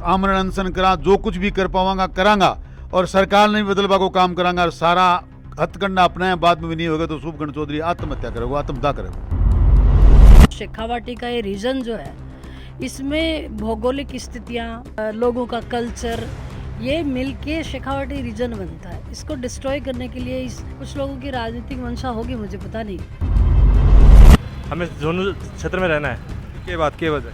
आमरण अनशन करा, जो कुछ भी कर पावांगा करांगा और सरकार ने भी बदलवा को काम करांगा और सारा हथकंडा अपने बाद में भी नहीं होगा तो शुभकरण चौधरी आत्महत्या करेगा, आत्मदाह करेगा। शेखावाटी का ये रीजन जो है, इसमें भौगोलिक स्थितियाँ, लोगों का कल्चर, ये मिलके शेखावाटी रीजन बनता है। इसको डिस्ट्रॉय करने के लिए कुछ लोगों की राजनीतिक मंशा होगी, मुझे पता नहीं। हमें झुंझुनू क्षेत्र में रहना है। के बात के वजह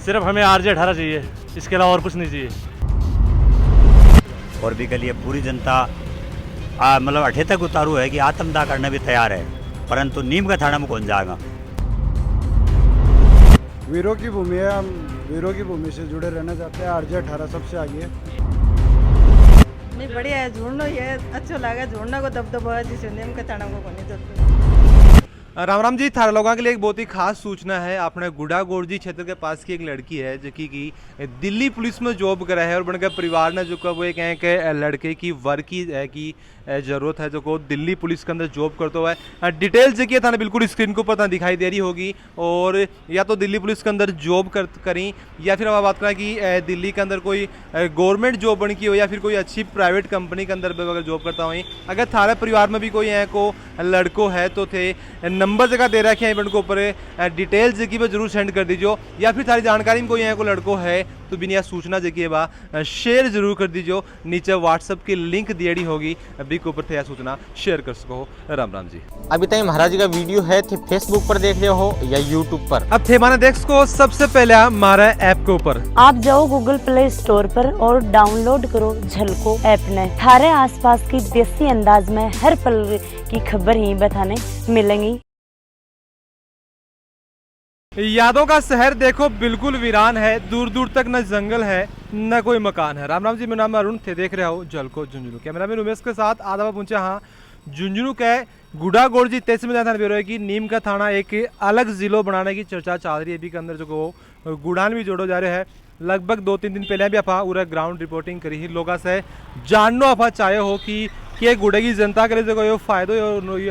सिर्फ हमें RJ-18 चाहिए, इसके अलावा और कुछ नहीं चाहिए। और भी के लिए पूरी जनता मतलब अठे तक उतारू है कि आत्मदाह करने भी तैयार है, परंतु नीम का थाना में कौन जाएगा। वीरों की भूमि है, हम वीरों की भूमि से जुड़े रहना चाहते हैं। RJ-18 सबसे आगे है। नहीं, बढ़िया है, जोड़ना ये अच्छा लगा, जोड़ना को दबदबा है जिसे नीम का थाना को कोनी जरूरत। राम राम जी, थारा लोगों के लिए एक बहुत ही खास सूचना है। अपने गुड़ा गोरजी क्षेत्र के पास की एक लड़की है जो कि दिल्ली पुलिस में जॉब करा है और बनकर परिवार ने जो को वो एक लड़के की वर्क की है कि ज़रूरत है जो को दिल्ली पुलिस के अंदर जॉब करता हुआ है। डिटेल्स जो कि था ना बिल्कुल स्क्रीन के ऊपर था दिखाई दे रही होगी। और या तो दिल्ली पुलिस के अंदर जॉब करें या फिर हम बात करें कि दिल्ली के अंदर कोई गवर्नमेंट जॉब बन की हो या फिर कोई अच्छी प्राइवेट कंपनी के अंदर अगर जॉब करता हुई। अगर थारे परिवार में भी कोई है को लड़को है तो थे नंबर जगह दे रखे हैं इवेंट के ऊपर, डिटेल्स जो कि वो जरूर सेंड कर दीजिए। या फिर सारी जानकारी में कोई है को लड़को है तो बिना सूचना जो कि बा शेयर जरूर कर दीजिए। नीचे व्हाट्सएप की लिंक दिएड़ी होगी, अभी के ऊपर थे यह सूचना शेयर कर सको। राम राम जी। अभी तक महाराज जी का वीडियो है थे फेसबुक पर देख रहे हो या यूट्यूब पर। अब थे माना देख को सबसे पहले हमारा ऐप के ऊपर आप जाओ गूगल प्ले स्टोर पर और डाउनलोड करो झलको ऐप ने। थारे आसपास की देसी अंदाज में हर पल की खबर ही बताने मिलेंगी। यादों का शहर देखो बिल्कुल वीरान है, दूर दूर तक न जंगल है न कोई मकान है। राम राम जी, मेरा नाम अरुण थे, देख रहे हो झलको झुंझुनू। कैमरा मैन उमेश के साथ आधा पहुंचे हाँ झुंझुनू के गुड़ा गोरजी तहसील में जाना है कि नीम का थाना एक अलग जिलो बनाने की चर्चा चल रही है। अभी के अंदर जो गुड़ान भी जोड़ो जा रहे हैं। लगभग 2-3 दिन पहले भी आप पूरा ग्राउंड रिपोर्टिंग करी ही, लोगों से जानना आप चाहे हो कि गुड़े की जनता के लिए जो फायदो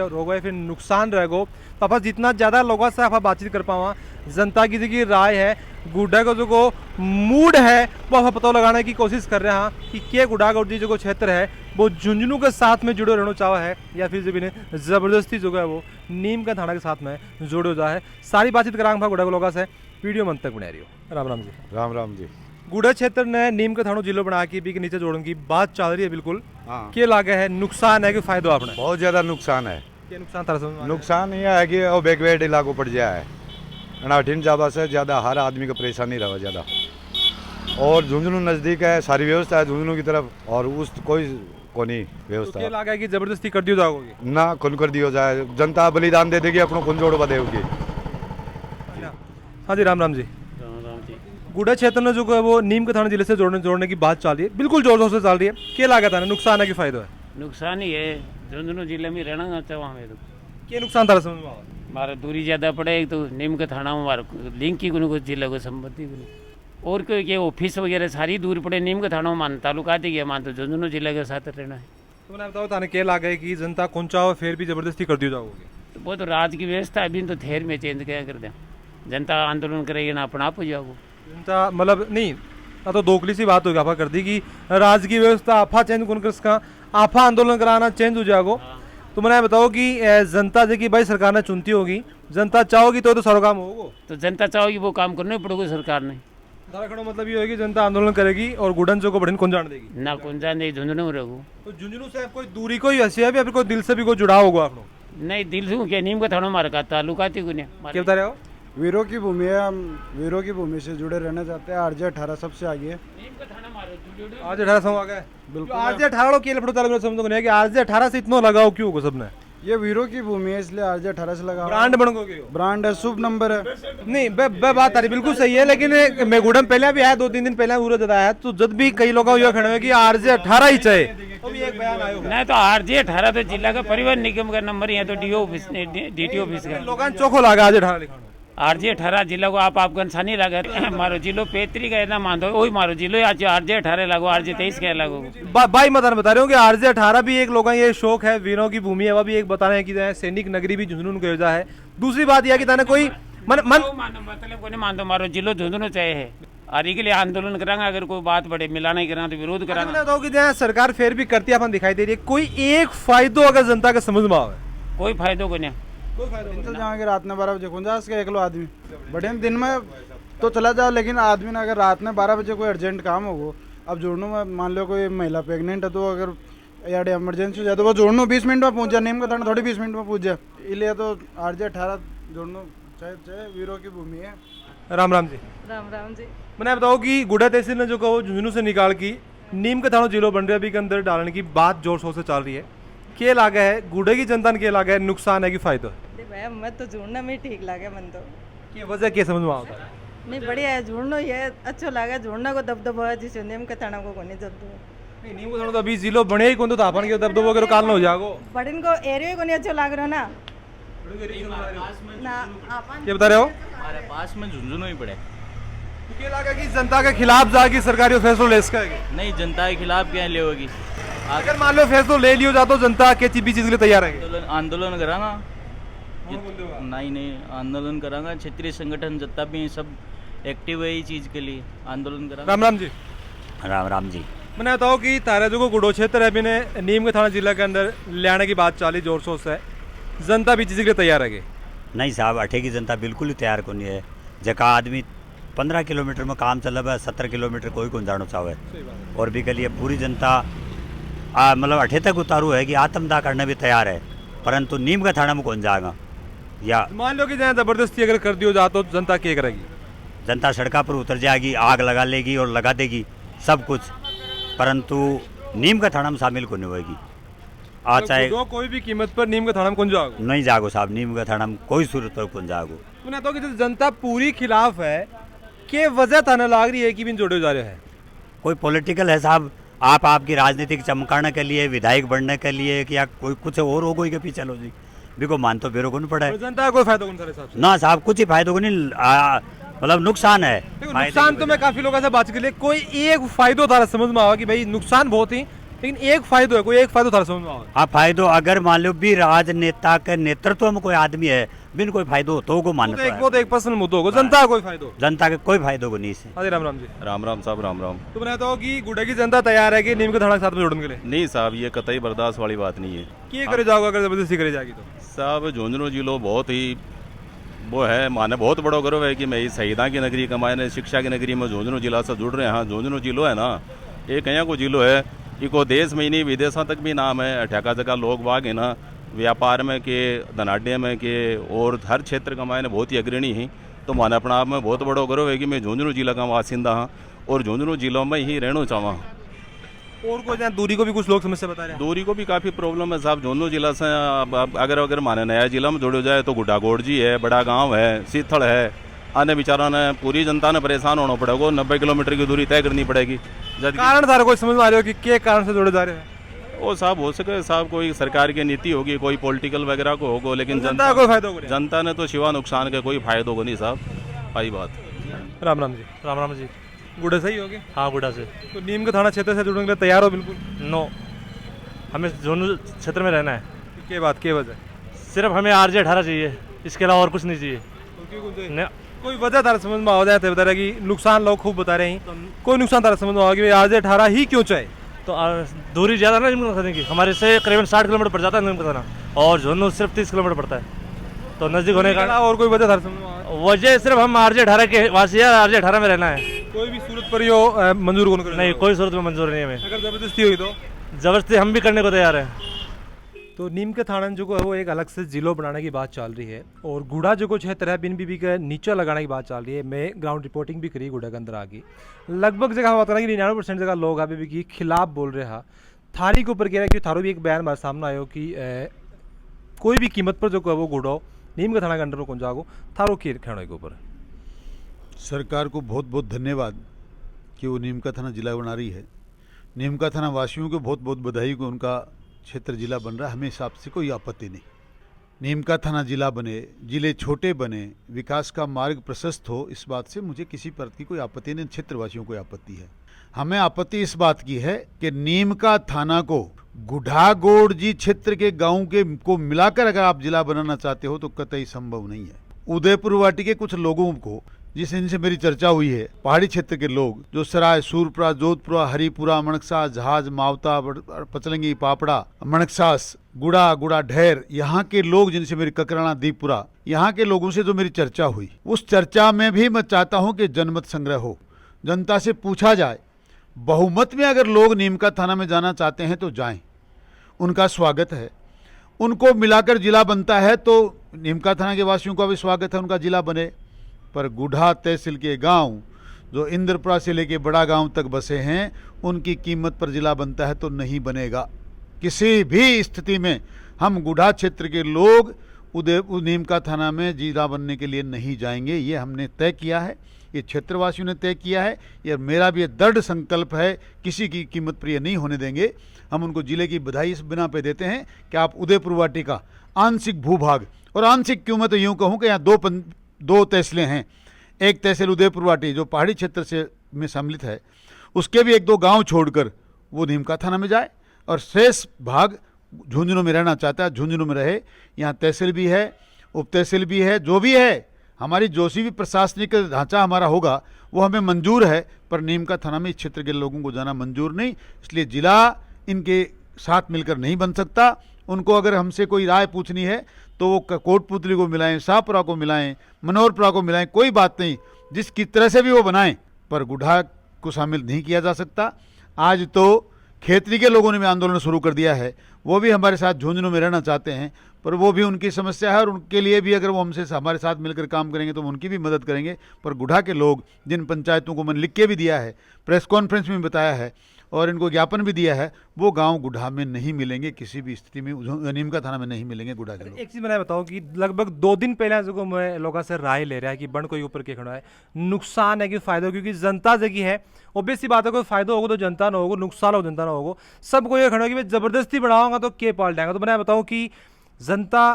होगा फिर नुकसान रहेगा। तो आप जितना ज़्यादा लोगों से आप बातचीत कर पावा, जनता की जो राय है, गुड्डा का जो मूड है वो आप पता लगाने की कोशिश कर रहे हैं कि क्या गुड़ा गोरजी जो क्षेत्र है वो झुंझुनू के साथ में जुड़े रहना चाहा है या फिर जब इन्हें ज़बरदस्ती जो है वो नीम का थाना के साथ में जुड़े हो जाए। सारी बातचीत करांगे गुड़ा के लोगों से, वीडियो मन तक बना रही हो। राम राम जी। राम राम जी। गुड़ा क्षेत्र ने नीम का थाना जिलो बना के भी के नीचे जोड़ने की बात चल रही है। बिल्कुल हाँ। क्या लागे है, नुकसान है कि फायदा आपने? बहुत ज़्यादा नुकसान है। क्या नुकसान था? नुकसान यह है कि वो बैकवर्ड इलाकों पड़ गया है, अनाठीन जाबा से ज़्यादा हर आदमी को परेशानी रहा ज़्यादा। और झुंझुनू नज़दीक है, सारी व्यवस्था है झुंझुनू की तरफ और उस कोई नहीं व्यवस्था। क्या लगा कि जबरदस्ती कर दियो जाओगे ना खुन कर दियो जाए, जनता बलिदान दे देगी, अपनों खुन जोड़ बदेगी। हाँ जी, राम राम जी। गुड़ा क्षेत्र में जो है वो नीम का थाना जिले से जोड़ने की बात चल रही है, बिल्कुल जोर जोर से चल रही है। क्या लागत है, नुकसान है कि फायदा है? नुकसान ही है, झुंझुनू जिले में रहना चाहो हमें तो। क्या नुकसान था समझ में? हमारा दूरी ज़्यादा पड़े, एक तो नीम का थाना हमारा लिंक की को जिले को संपत्ति और कोई के ऑफिस वगैरह सारी दूर पड़े। नीम का थाना मान तालुका गया मान तो झुंझुनू जिले के साथ रहना है। तो मैंने बताओ थाने क्या लागे कि जनता कौन चाहो फिर भी जबरदस्ती कर दियो जाओगे? तो वो तो राज की व्यवस्था अभी तो ठहर में चेंज क्या कर दें, जनता आंदोलन करेगी ना अपना आप हो जाओगे। जनता मतलब नहीं ना तो दोगली सी बात होगी आपा कर दी कि राज की व्यवस्था आपा चेंज कौन कर सका, आपा आंदोलन कराना चेंज हो जाओगे। तो मैंने बताओ कि जनता जो कि भाई सरकार ने चुनती होगी, जनता चाहोगी तो सारा काम होगा। तो जनता चाहोगी वो काम करना ही पड़ेगा सरकार ने। मतलब ये होगी जनता आंदोलन करेगी और गुडन जो को बढ़िन कौन जान देगी ना, कौन जान देगी, झुंझुनू में रहो। तो झुंझुनू से कोई दूरी कोई हंसी है या फिर कोई दिल से भी कोई जुड़ाव होगा आप लोग? नहीं, दिल से क्या, नीम का थाना मार का तालुका थी को क्या बता रहे हो? वीरों की भूमि है, हम वीरों की भूमि से जुड़े रहना चाहते हैं। RJ-18 सबसे आगे है। RJ-18 सब आ गए बिल्कुल। RJ-18 के लिए चालू समझो नहीं कि RJ-18 से इतना लगाओ क्यों होगा सबने? ये वीरों की भूमि है इसलिए RJ-18 से लगा। ब्रांड बन गए, ब्रांड है, शुभ नंबर है। नहीं बात आ रही बिल्कुल सही है, लेकिन मेगुडम पहले भी आया 2-3 दिन पहले पूरा जता है तो जब भी कई लोग खड़े हुए कि RJ-18 ही चाहिए तो भी एक बयान आया नहीं तो RJ-18 तो जिला का परिवहन निगम का नंबर है तो DO ऑफिस DTO ऑफिस का लोगों चोखो लगा RJ-18 लिखा। RJ-18 जिला को आप गनसानी लगा मारो जिलो पेत्री का ना मान दो वही मारो जिलो आज RJ-18 लागो RJ-23 क्या लागो। भाई मैं बता रहे हूँ कि RJ-18 भी एक लोगों ये शौक है, वीरों की भूमि है, वह भी एक बता रहे हैं कि सैनिक नगरी भी झुंझुनू को योजा है। दूसरी बात यह कि ताने कोई मतलब कोई मानो मारो जिलो झुंझुनू चाहे है और इसके लिए आंदोलन करांगे। अगर कोई बात बढ़े मिला नहीं करा तो विरोध करांगे। बताओ कि जहाँ सरकार फिर भी करती है अपन दिखाई दे रही है, कोई एक फायदो अगर जनता का समझ में आवे? कोई फायदो को नहीं। दिन से जहाँ के रात में 12 बजे कौन जा इसके एकलो आदमी बढ़िया दिन में तो चला जाओ, लेकिन आदमी ने अगर रात में 12 बजे कोई अर्जेंट काम हो, अब जोड़नो में मान लो कोई महिला प्रेग्नेंट है तो अगर यार इमरजेंसी हो जाए तो वो जोड़नो 20 मिनट में पहुंच जाए, नीम का थाना थोड़ी 20 मिनट में पहुंच जाए। इसलिए तो RJ 18 जोड़नो चाहे वीरों की भूमि है। राम राम जी। राम राम जी। मैंने बताओ कि गुड़ा तहसील ने जो कहो झुंझुनू से निकाल की नीम का थाना जिलो बन रहा है, अभी के अंदर डालने की बात जोर शोर से चल रही है। क्या लागा है गुड़े की जनता ने, क्या लागा है नुकसान है कि फायदा है? भाई मैं तो जोड़ना में ठीक लगे मन तो। क्या वजह क्या समझ में आता है? नहीं बढ़िया है जोड़ना, ये अच्छा लगा जोड़ना को दबदबा है जिसे नीम का थाना को नहीं जब नहीं नीम का थाना तो अभी जिलो बने ही कौन तो अपन के दबदबो वगैरह काल ना हो जाएगो। बड़िन को एरिया को नहीं अच्छा लग रहा ना क्या बता रहे हो? हमारे पास में झुंझुनू ही पड़े। तो क्या लगा कि जनता के खिलाफ जाके सरकारी फैसला ले इसका है? नहीं, जनता के खिलाफ क्या ले होगी? अगर मान लो फैसला ले लियो जातो जनता के चीज के लिए तैयार है? आंदोलन करांगा। नहीं आंदोलन करांगा। क्षेत्रीय संगठन जितना भी सब एक्टिव है ये चीज के लिए आंदोलन करांगा। राम राम जी। राम राम जी। मैंने बताओ कि तारा जो गुड़ो क्षेत्र है अभी ने नीम के थाना जिला के अंदर ले आने की बात चाली जोर शोर से, जनता भी चीज़ के लिए तैयार है? नहीं साहब, अठे की जनता बिल्कुल ही तैयार को नहीं है। जका आदमी 15 किलोमीटर में काम चल रहा है, 17 किलोमीटर कोई कौन जानो चाहे। और भी के लिए पूरी जनता मतलब अठे तक उतारू है कि आत्मदाह करने भी तैयार है, परंतु नीम का थाना में कौन जाएगा? या मान लो कि जहाँ जबरदस्ती अगर कर दियो जा तो जनता क्या करेगी? जनता सड़का पर उतर जाएगी, आग लगा लेगी और लगा देगी सब कुछ, परंतु नीम का थाना में शामिल को नहीं होगी। आज चाहे कोई भी कीमत पर नीम का थाना में कौन जाओगे? नहीं जागो साहब, नीम का थाना में कोई सूरत पर कौन जागो। मैंने बताओ कि जो जनता पूरी खिलाफ है, के वजह थाना लाग रही है कि बिन जोड़े जा रहे हैं? कोई पॉलिटिकल है साहब, आप आपकी राजनीतिक चमकाने के लिए, विधायक बनने के लिए, कि या कोई कुछ और हो कोई के पीछे लो जी बिको मान तो बेरो को नहीं पड़ा है। जनता का कोई फायदा कौन सा? ना साहब, कुछ ही फायदों को नहीं, मतलब नुकसान है। नुकसान तो मैं काफी लोगों से बात के लिए कोई एक फायदो थारा समझ में आवा कि भाई नुकसान बहुत ही, लेकिन एक फायदो है, कोई एक फायदो थारा समझ में आवा? हाँ फायदो, अगर मान लो भी राजनेता के नेतृत्व में कोई आदमी है बिन कोई फायदो तो को मानना एक बहुत एक पर्सनल मुद्दों को, जनता का कोई फायदो? जनता के कोई फायदो को नहीं से। हाँ जी। राम राम जी। राम राम साहब। राम राम। तो मैं तो कि गुड़े की जनता तैयार है कि नीम के थाना के साथ में जोड़ने के लिए? नहीं साहब, ये कतई बर्दाश्त वाली बात नहीं है। क्या करे जाओगे अगर जबरदस्ती करे जाएगी तो? साहब झुंझुनू जिलो बहुत ही वो है, माने बहुत बड़ा गर्व है कि मैं इस शहीदा की नगरी कमाने शिक्षा की नगरी में झुंझुनू जिला से जुड़ रहे हैं। हाँ, झुंझुनू जिलो है ना, एक यहाँ को जिलो है, इको देश में ही नहीं विदेशों तक भी नाम है। ठेका जगह लोग बाग है ना, व्यापार में के, धनाढ़े में के, और हर क्षेत्र का मायने बहुत ही अग्रणी ही। तो माने अपना आप में बहुत बड़ा गर्व है कि मैं झुंझुनू जिला का वासिंदा हाँ और झुंझुनू जिलों में ही रहना चाहूँ। और कोई जहाँ दूरी को भी कुछ लोग समस्या बता रहे हैं? दूरी को भी काफ़ी प्रॉब्लम है साहब। झुंझुनू जिला से अगर माने नया जिला में जोड़ो जाए तो गुड्डागोड़ जी है, बड़ा गांव है, सीथड़ है, आने बेचारा ने पूरी जनता ने परेशान होना पड़ेगा। 90 किलोमीटर की दूरी तय करनी पड़ेगी। कारण सारा कोई समझ में आ रहे हो कि क्या कारण से जोड़े जा रहे हैं? वो साहब हो सके साहब, कोई सरकार की नीति होगी, कोई पॉलिटिकल वगैरह को होगा, लेकिन जनता को फायदा होगा? जनता ने तो सिवा नुकसान के कोई फायदा होगा नहीं साहब, आई बात। राम राम जी। राम राम जी। गुड़ा सही हो गया? हाँ गुड़ा से। तो नीम का थाना क्षेत्र से जुड़ने के लिए तैयार हो? बिल्कुल नो, हमें झुंझुनू क्षेत्र में रहना है। क्या बात, क्या वजह? सिर्फ हमें RJ 18 चाहिए, इसके अलावा और कुछ नहीं चाहिए। कोई वजह तारा समझ में आ जाए बता रहे कि नुकसान लोग खूब बता रहे हैं, कोई नुकसान तारा समझ में आ गया RJ 18 ही क्यों चाहिए? तो दूरी ज़्यादा ना नीम का थाने की, हमारे से करीबन 60 किलोमीटर पड़ जाता है नीम का थाना, और झुंझुनू सिर्फ 30 किलोमीटर पड़ता है, तो नज़दीक होने का। और कोई वजह तारा समझ में आ? वजह सिर्फ हम RJ 18 के वासी है, RJ 18 में रहना है। कोई भी सूरत पर यो मंजूर कौन करे? नहीं, कोई सूरत में मंजूर नहीं है हमें। अगर जबरदस्ती हुई तो? जबरदस्ती हम भी करने को तैयार हैं। तो नीम के थाना जो है वो एक अलग से जिलो बनाने की बात चल रही है, और गुड़ा जो क्षेत्र है बिन बीबी के नीचे लगाने की बात चल रही है। मैं ग्राउंड रिपोर्टिंग भी करी गुड़ा के अंदर आ गई, लगभग जगह बात करें कि 99% जगह लोग अभी भी की खिलाफ बोल रहे हैं। थारी के ऊपर कह रहा है कि थारो भी एक बयान हमारे सामने आयो कि कोई भी कीमत पर जो वो गुड़ो नीम के थाना के अंडर में कौन जागो, थारो की खेणों के ऊपर। सरकार को बहुत बहुत धन्यवाद कि वो नीम का थाना जिला बना रही है। नीम का थाना वासियों को बहुत बहुत बधाई को उनका क्षेत्र जिला बन रहा है, हमें हिसाब से कोई आपत्ति नहीं। नीम का थाना जिला बने, जिले छोटे बने, विकास का मार्ग प्रशस्त हो, इस बात से मुझे किसी प्रकार की कोई आपत्ति नहीं, क्षेत्रवासियों को आपत्ति है। हमें आपत्ति इस बात की है कि नीम का थाना को गुढ़ागोड़ जी क्षेत्र के गांव के को मिलाकर अगर आप जिला बनाना चाहते हो तो कतई संभव नहीं है। उदयपुर वाटी के कुछ लोगों को जिनसे मेरी चर्चा हुई है, पहाड़ी क्षेत्र के लोग जो सराय, सूरपुरा, जोधपुरा, हरिपुरा, मणकसास, जहाज, मावता, पचलंगी, पापड़ा, मणकसास, गुड़ा ढेर, यहाँ के लोग जिनसे मेरी ककराना, दीपपुरा, यहाँ के लोगों से जो मेरी चर्चा हुई, उस चर्चा में भी मैं चाहता हूँ कि जनमत संग्रह हो, जनता से पूछा जाए। बहुमत में अगर लोग नीमका थाना में जाना चाहते हैं तो जाएं, उनका स्वागत है। उनको मिलाकर जिला बनता है तो नीमका थाना के वासियों का भी स्वागत है, उनका जिला बने। पर गुढ़ा तहसील के गांव जो इंद्रपुरा से लेके बड़ा गांव तक बसे हैं, उनकी कीमत पर जिला बनता है तो नहीं बनेगा। किसी भी स्थिति में हम गुढ़ा क्षेत्र के लोग नीमका थाना में जिला बनने के लिए नहीं जाएंगे। ये हमने तय किया है, ये क्षेत्रवासियों ने तय किया है, ये मेरा भी दृढ़ संकल्प है, किसी की कीमत पर ये नहीं होने देंगे। हम उनको जिले की बधाई इस बिना पे देते हैं कि आप उदयपुर वाटी का आंशिक भूभाग, और आंशिक क्यों, मैं तो यूँ कहूँ कि यहाँ दो तहसीलें हैं। एक तहसील उदयपुर वाटी जो पहाड़ी क्षेत्र से में सम्मिलित है, उसके भी 1-2 गांव छोड़कर वो नीमका थाना में जाए, और शेष भाग झुंझुनू में रहना चाहता है झुंझुनू में रहे। यहाँ तहसील भी है, उप तहसील भी है, जो भी है, हमारी जो सी भी प्रशासनिक ढांचा हमारा होगा वो हमें मंजूर है, पर नीमका थाना में इस क्षेत्र के लोगों को जाना मंजूर नहीं। इसलिए जिला इनके साथ मिलकर नहीं बन सकता। उनको अगर हमसे कोई राय पूछनी है तो वो कोटपुतली को मिलाएं, शाहपुरा को मिलाएं, मनोहरपुरा को मिलाएं, कोई बात नहीं, जिसकी तरह से भी वो बनाएं, पर गुढ़ा को शामिल नहीं किया जा सकता। आज तो खेतरी के लोगों ने भी आंदोलन शुरू कर दिया है, वो भी हमारे साथ झुंझुनू में रहना चाहते हैं, पर वो भी उनकी समस्या है, और उनके लिए भी अगर वो हमसे हमारे साथ मिलकर काम करेंगे तो हम उनकी भी मदद करेंगे। पर गुढ़ा के लोग, जिन पंचायतों को मैंने लिख के भी दिया है, प्रेस कॉन्फ्रेंस में बताया है और इनको ज्ञापन भी दिया है, वो गांव गुढ़ा में नहीं मिलेंगे, किसी भी स्थिति में नीमका थाना में नहीं मिलेंगे गुढ़ा के लोग। एक चीज़ मैंने बताऊँ कि लगभग 2 दिन पहले जो मैं लोगों से राय ले रहा है कि बंड कोई ऊपर के खड़ा है, नुकसान है कि फायदा, क्योंकि जनता जगह है, ऑब्वियस सी बात है, कोई फायदा होगा तो जनता ना होगा, नुकसान हो जनता ना होगा, सबको ये खड़ा कि मैं जबरदस्ती बढ़ाऊंगा तो के पाल जाएगा। तो मैं बताऊँ कि जनता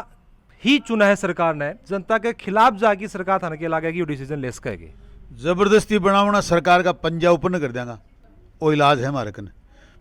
ही चुना है सरकार ने, जनता के खिलाफ जाके सरकार थाना के लागे कि डिसीजन ले सकेगी। जबरदस्ती बनावना सरकार का पंजा ऊपर न कर देगा, वो इलाज है हमारे कन।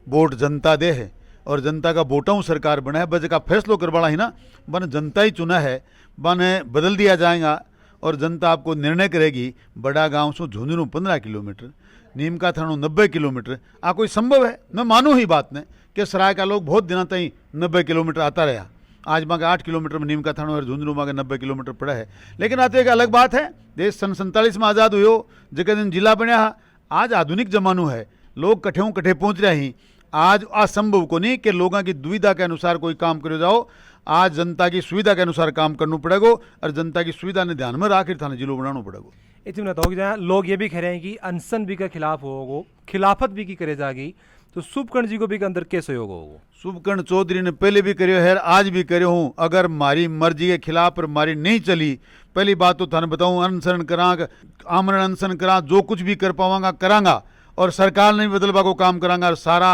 वोट जनता दे है और जनता का वोटाऊ सरकार बना है, बजट का फैसलो करवाना ही ना, बन जनता ही चुना है, बन बदल दिया जाएगा और जनता आपको निर्णय करेगी। बड़ा गांव से झुंझुनू 15 किलोमीटर, नीमका थाना 90 किलोमीटर, आ कोई संभव है? मैं मानू ही बात ने कि सराय का लोग बहुत दिनों तक 90 किलोमीटर आता रहा, आज मांगे 8 किलोमीटर में नीमका थाना और झुंझुनू मांगे 90 किलोमीटर पड़ा है। लेकिन आते एक अलग बात है, देश सन 47 में आज़ाद हुए, जगह दिन जिला बनया, आज आधुनिक जमानो है, लोग कठे कठे पहुँच रहे हैं। आज असंभव को नहीं कि लोगों की दुविधा के अनुसार कोई काम करे जाओ, आज जनता की सुविधा के अनुसार काम करना पड़ेगा और जनता की सुविधा ने ध्यान में रख थाना जिलो बनाना पड़ेगा। इतने बताओ कि जहाँ लोग ये भी कह रहे हैं कि अनशन भी का खिलाफ होगा, खिलाफत भी की करे जाएगी, तो शुभकर्ण जी को भी अंदर कैसे सहयोग होगा? शुभकर्ण चौधरी ने पहले भी करो है, आज भी करो हूँ। अगर मारी मर्जी के खिलाफ पर मारी नहीं चली, पहली बात तो थाने बताऊँ, अनशन करा, आमरण अनशन करा, जो कुछ भी कर पावांगा करांगा, और सरकार ने भी बदलवा को काम करांगा, और सारा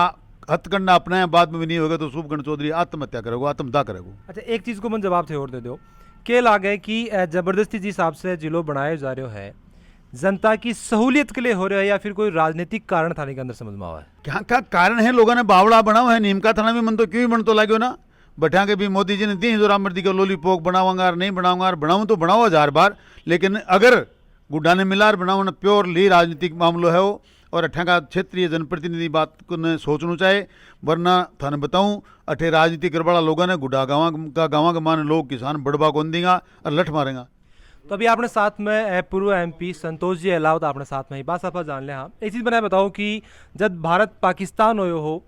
हथकंडा अपनाया बाद में भी नहीं होगा तो शुभकर्ण चौधरी आत्महत्या करेगा, आत्मदाह करेगा। अच्छा, एक चीज़ को मैं जवाब थे और दे दो, के लागे कि जबरदस्ती जिस हिसाब से जिलो बनाए जा रहे है, जनता की सहूलियत के लिए हो रहा है या फिर कोई राजनीतिक कारण थाने के अंदर समझ में आवा है? क्या कारण है? लोगों ने बावड़ा बनाओ है, नीमका थाना में मन तो क्यों ही बन तो लाग्यो ना, बैठा के भी मोदी जी ने दी जो राम मर्दी का लोलीपॉप बनाऊंगा और नहीं बनाऊंगा, और बनाऊँ तो बनाओ 1000 बार, लेकिन अगर गुड्डा ने मिलार बनाओ ना, प्योरली राजनीतिक मामलो है वो, और अठा का क्षेत्रीय जनप्रतिनिधि बात को ने सोचना चाहे, वरना थाने बताऊँ अठे राजनीति करवाला लोगों ने गुड्डा गाँव का मान लोग किसान बड़बा कौन देगा और लठ मारेगा। तो अभी आपने साथ में पूर्व MP संतोष जी अलावा तो आपने साथ में ही बात आप जान लिया। हाँ, एक चीज़ बनाए बताओ कि जब भारत पाकिस्तान हो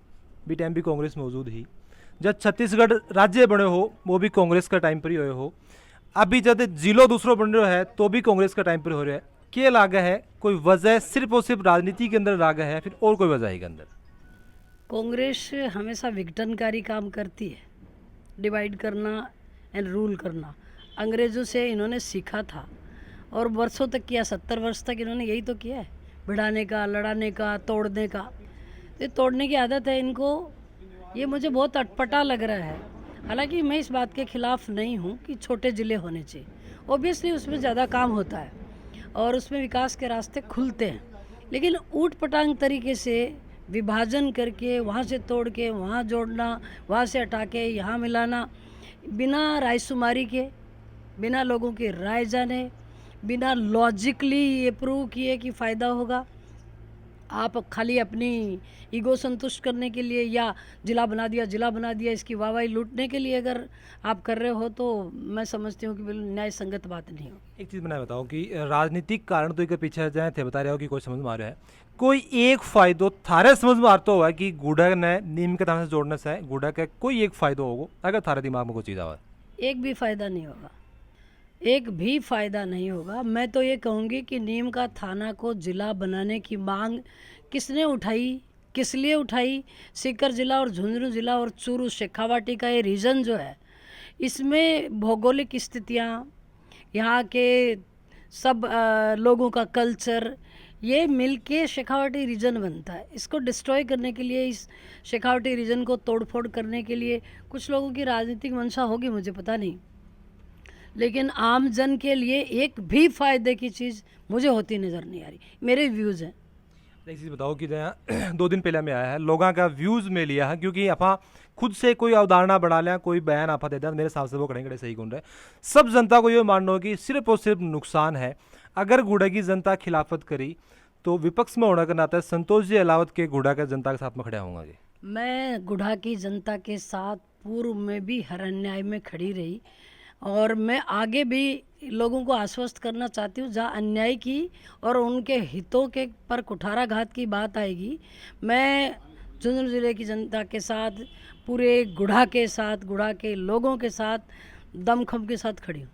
भी टाइम भी कांग्रेस मौजूद ही, जब छत्तीसगढ़ राज्य बने हो वो भी कांग्रेस का टाइम पर ही हो, अभी जब जिलो दूसरों बन रहे है तो भी कांग्रेस का टाइम पर हो रहा है, क्या लागा है? कोई वजह सिर्फ और सिर्फ राजनीति के अंदर लागा है, फिर और कोई वजह है के अंदर? कांग्रेस हमेशा विघटनकारी काम करती है, डिवाइड करना एंड रूल करना। अंग्रेज़ों से इन्होंने सीखा था और वर्षों तक किया, 70 वर्ष तक इन्होंने यही तो किया है, भिड़ाने का, लड़ाने का, तोड़ने का। ये तोड़ने की आदत है इनको, ये मुझे बहुत अटपटा लग रहा है। हालांकि मैं इस बात के खिलाफ नहीं हूँ कि छोटे ज़िले होने चाहिए, ओबियसली उसमें ज़्यादा काम होता है और उसमें विकास के रास्ते खुलते हैं, लेकिन ऊट पटांग तरीके से विभाजन करके वहाँ से तोड़ के वहाँ जोड़ना, वहाँ से हटा के यहाँ मिलाना, बिना रायशुमारी के, बिना लोगों की राय जाने, बिना लॉजिकली ये प्रूव किए कि फ़ायदा होगा। आप खाली अपनी ईगो संतुष्ट करने के लिए या जिला बना दिया इसकी वाहवाही लूटने के लिए अगर आप कर रहे हो तो मैं समझती हूँ कि बिल्कुल न्याय संगत बात नहीं हो। एक चीज़ मैं बताऊँ कि राजनीतिक कारण तो एक पीछे जाए थे बता रहे हो कि कोई समझ में आ रहा है कोई एक फ़ायदो थारे समझ में आता हुआ कि गुड़ा ने नीम के थाने से जोड़ने से गुड़ा का कोई एक फ़ायदा होगा अगर थारे दिमाग में कोई चीज़ आवा? एक भी फ़ायदा नहीं होगा, एक भी फ़ायदा नहीं होगा। मैं तो ये कहूँगी कि नीम का थाना को ज़िला बनाने की मांग किसने उठाई, किस लिए उठाई? सीकर ज़िला और झुंझुनू ज़िला और चूरू शेखावाटी का ये रीजन जो है, इसमें भौगोलिक स्थितियाँ, यहाँ के सब लोगों का कल्चर, ये मिलके शेखावाटी रीजन बनता है। इसको डिस्ट्रॉय करने के लिए, इस शेखावाटी रीजन को तोड़फोड़ करने के लिए कुछ लोगों की राजनीतिक मंशा होगी, मुझे पता नहीं, लेकिन आम जन के लिए एक भी फायदे की चीज़ मुझे होती नज़र नहीं आ रही। मेरे व्यूज़ हैं। एक चीज़ बताओ कि 2 दिन पहले में आया है लोगों का व्यूज़ में लिया है क्योंकि आप खुद से कोई अवधारणा बढ़ा लिया, कोई बयान आप देते हैं मेरे हिसाब से वो खड़े सही कौन रहे। सब जनता को ये मानना हो कि सिर्फ और सिर्फ नुकसान है। अगर गुड़ा की जनता खिलाफत करी तो विपक्ष में होने के नाते संतोष जी अलावत के गुड़ा के जनता के साथ में खड़े होंगे। मैं गुड़ा की जनता के साथ पूर्व में भी हर अन्याय में खड़ी रही और मैं आगे भी लोगों को आश्वस्त करना चाहती हूँ, जहाँ अन्याय की और उनके हितों के पर कुठाराघात की बात आएगी, मैं झुंझुनू ज़िले की जनता के साथ, पूरे गुड़ा के साथ, गुड़ा के लोगों के साथ दमखम के साथ खड़ी हूँ।